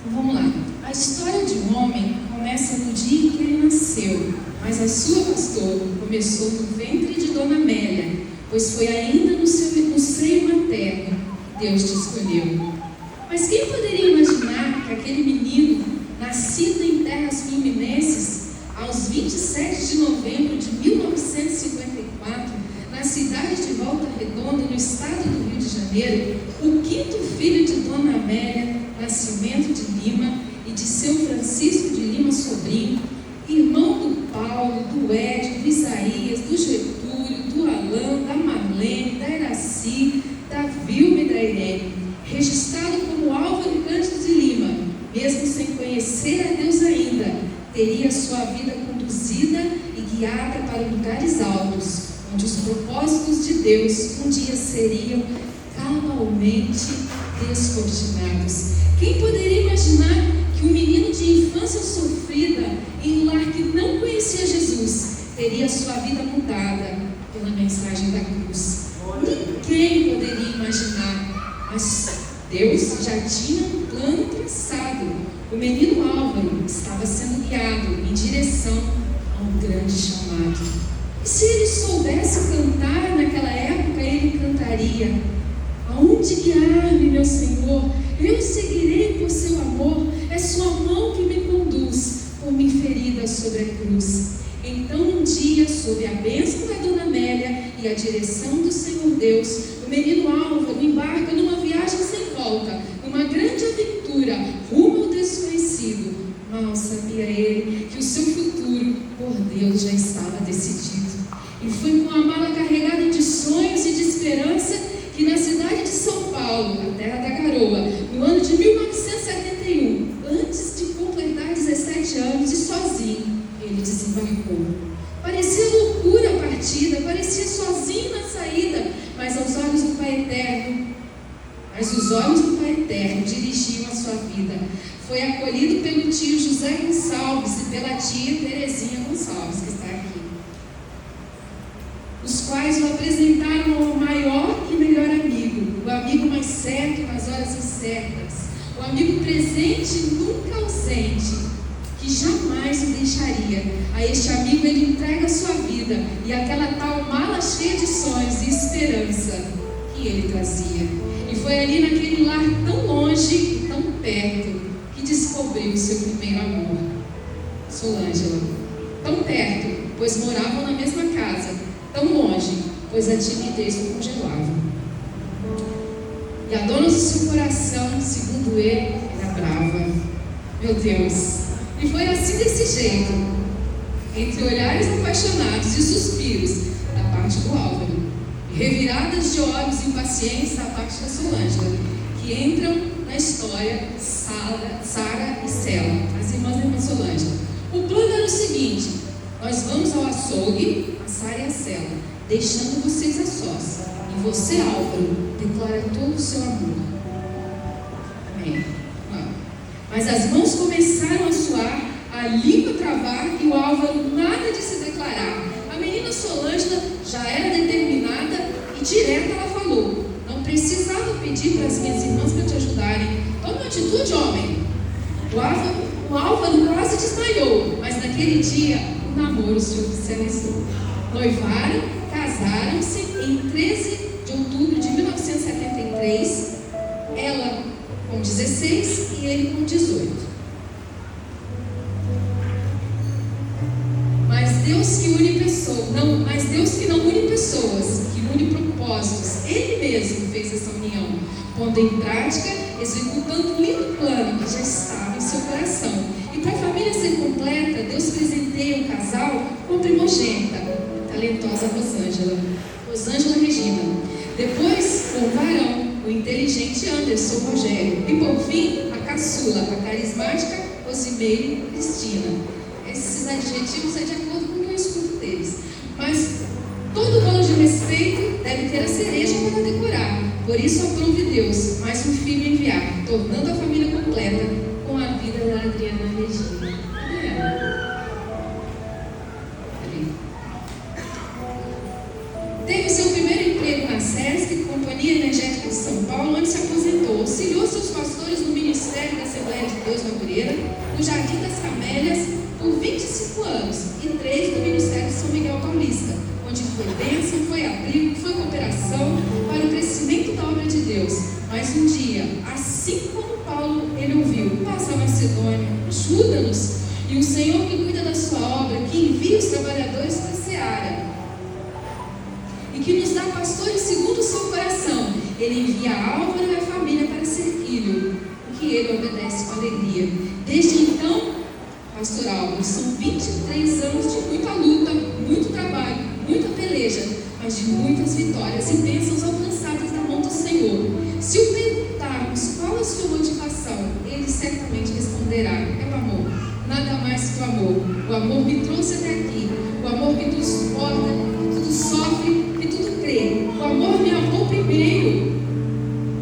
Então vamos lá. A história de um homem começa no dia em que ele nasceu, mas a sua, pastor, começou no ventre de Dona Amélia, pois foi ainda no seio materno que Deus te escolheu. Mas quem poderia imaginar que aquele menino, nascido em terras fluminenses, aos 27 de novembro de 1954, na cidade de Volta Redonda, no estado do Rio de Janeiro, o quinto filho de Dona Amélia Nascimento de Lima e de seu Francisco de Lima Sobrinho, irmão do Paulo, do Édio, do Isaías, do Getúlio, do Alain, da Marlene, da Iraci, da Vilma e da Irene, registrado como Álvaro Cândido de Lima, mesmo sem conhecer a Deus ainda, teria sua vida conduzida e guiada para lugares altos, onde os propósitos de Deus um dia seriam cabalmente descortinados. Quem poderia imaginar que um menino de infância sofrida em um lar que não conhecia Jesus teria sua vida mudada pela mensagem da cruz? Ninguém poderia imaginar, mas Deus já tinha um plano traçado. O menino Álvaro estava sendo guiado em direção a um grande chamado. E se ele soubesse cantar naquela época, ele cantaria: aonde guiar-me, meu Senhor? Eu seguirei por seu amor. É sua mão que me conduz, como ferida sobre a cruz. Então um dia, sob a bênção da Dona Amélia e a direção do Senhor Deus, o menino Álvaro embarca numa viagem sem volta, numa grande aventura rumo ao desconhecido. Mal sabia ele que o seu futuro por Deus já estava decidido. E foi com a mala carregada de sonhos e de esperança que na cidade de São Paulo, a terra da garoa, no ano de 1971, antes de completar 17 anos e sozinho, ele desembarcou. Parecia loucura a partida, parecia sozinho na saída, mas os olhos do Pai Eterno dirigiam a sua vida. Foi acolhido pelo tio José Gonçalves e pela tia Terezinha Gonçalves, que está aqui, os quais o apresentaram ao maior e melhor amigo, o amigo mais certo nas horas incertas, o amigo presente e nunca ausente, que jamais o deixaria. A este amigo ele entrega a sua vida e aquela tal mala cheia de sonhos e esperança que ele trazia. E foi ali naquele lar tão longe e tão perto que descobriu o seu primeiro amor, Solângela. Tão perto, pois moravam na mesma casa; tão longe, pois a timidez o congelava. E a dona do seu coração, segundo ele, era brava. Meu Deus! E foi assim, desse jeito, entre olhares apaixonados e suspiros da parte do Álvaro, e reviradas de olhos impacientes da parte da Solângela, que entram na história Sara e Cela, as irmãs da irmã Solângela. O plano era o seguinte: nós vamos ao açougue, a Sara e a Cela, deixando vocês a sós, e você, Álvaro, declara todo o seu amor. Amém. Mas as mãos começaram a suar, a língua travar, e o Álvaro nada de se declarar. A menina Solângela já era determinada e direta ela falou: não precisava pedir para as minhas irmãs para te ajudarem. Toma atitude, homem. O Álvaro quase desmaiou, mas naquele dia o namoro se oficializou. Noivaram, casaram-se em 13 de outubro de 1973, ela com 16 e ele com 18. Mas Deus que não une pessoas, que une propósitos, Ele mesmo fez essa união, pondo em prática, executando um lindo plano que já estava em seu coração. E para a família ser completa, Deus presenteia o casal com a primogênita, a talentosa Rosângela Regina. Depois, com o varão, o inteligente Anderson Rogério. E por fim, a caçula, a carismática Rosimeire Cristina. Esses adjetivos é de acordo com o que eu escuto deles. Mas todo bolo de respeito deve ter a cereja para decorar. Por isso aprove Deus mais um filho enviar, tornando a família completa com a vida da Adriana Regina. Teve seu primeiro emprego na SESC, Companhia Energética de São Paulo, onde se aposentou. Auxiliou seus pastores no ministério da Assembleia de Deus no Jardim das Camélias por 25 anos e 3 do Ministério São Miguel Paulista, onde foi bênção, foi abrigo, foi cooperação para o crescimento da obra de Deus. Mas um dia, assim como Paulo, ele ouviu: passa a Macedônia, ajuda-nos. E o Senhor que cuida da sua obra, que envia os trabalhadores para a seara e que nos dá pastores segundo o seu coração, ele envia Álvaro e a família para servi-lo, o que ele obedece com alegria. Desde então, pastor Álvaro, são 23 anos de muita luta, muito trabalho, muita peleja, mas de muitas vitórias e bênçãos alcançadas na mão do Senhor. Se o perguntarmos qual a sua motivação, ele certamente responderá: é o amor, nada mais que o amor. O amor me trouxe até aqui, o amor que tudo suporta, que tudo sofre, que tudo crê. O amor me amou primeiro,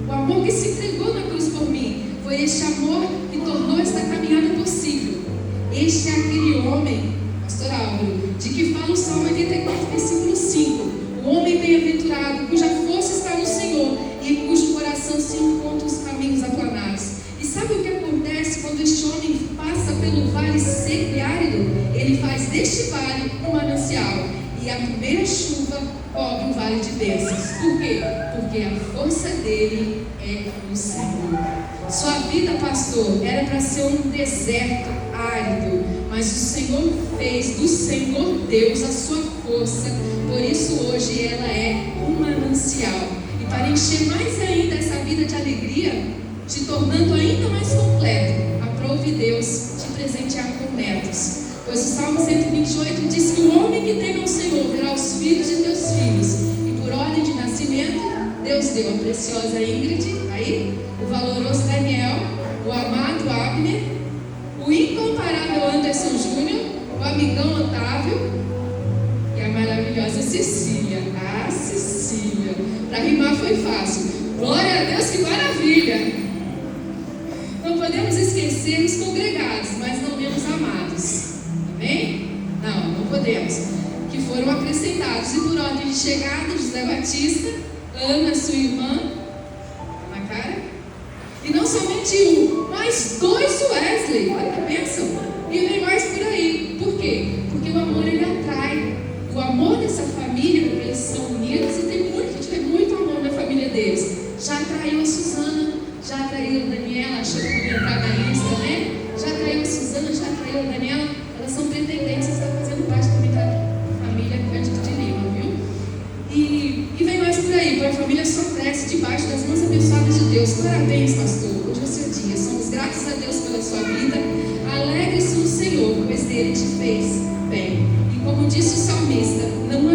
o amor que se entregou na cruz por mim. Foi este amor que tornou esta caminhada possível. Este é aquele homem, pastor Álvaro, de que fala o Salmo 84, versículo 5. O homem bem-aventurado, cuja força está no Senhor e em cujo coração se encontram os caminhos aplanados. E sabe o que acontece quando este homem passa pelo vale seco e árido? Ele faz deste vale um manancial, e a primeira chuva cobre o vale de bênçãos. Por quê? Porque a força dele é no Senhor. Sua vida, pastor, era para ser um deserto árido, mas o Senhor fez do Senhor Deus a sua força. Por isso hoje ela é um manancial. E para encher mais ainda essa vida de alegria, te tornando ainda mais completo, aprove Deus te presentear com netos. Pois o Salmo 128 diz que o homem que teme ao Senhor verá os filhos de teus filhos. E por ordem de nascimento, Deus deu a preciosa Ingrid, aí, o valoroso Daniel, o amado Abner, o incomparável Anderson Júnior, o amigão Otávio e a maravilhosa Cecília. Ah, Cecília! Para rimar foi fácil. Glória a Deus, que maravilha! Não podemos esquecer os congregados, mas não menos amados. Amém? Não podemos. Que foram acrescentados. E por ordem de chegada, José Batista, Ana, sua irmã, na cara. E não somente um, mas 2 Wesley. Olha que bênção. E vem mais por aí. Por quê? Porque o amor, ele atrai. O amor dessa família, porque eles são unidos, e a gente vê muito amor na família deles. Já atraiu a Suzana, já atraiu a Daniela, achou que ia entrar na lista, né? Já atraiu a Suzana, já atraiu a Daniela. Elas são pretendentes, estão fazendo parte também da família Cândido de Lima, viu? E vem mais por aí, para a família só cresce debaixo das mãos abençoadas de Deus. Parabéns, pastor, hoje é o seu dia. Somos gratos a Deus pela sua vida. Alegre-se no Senhor, pois dele te fez bem. E como disse o salmista, não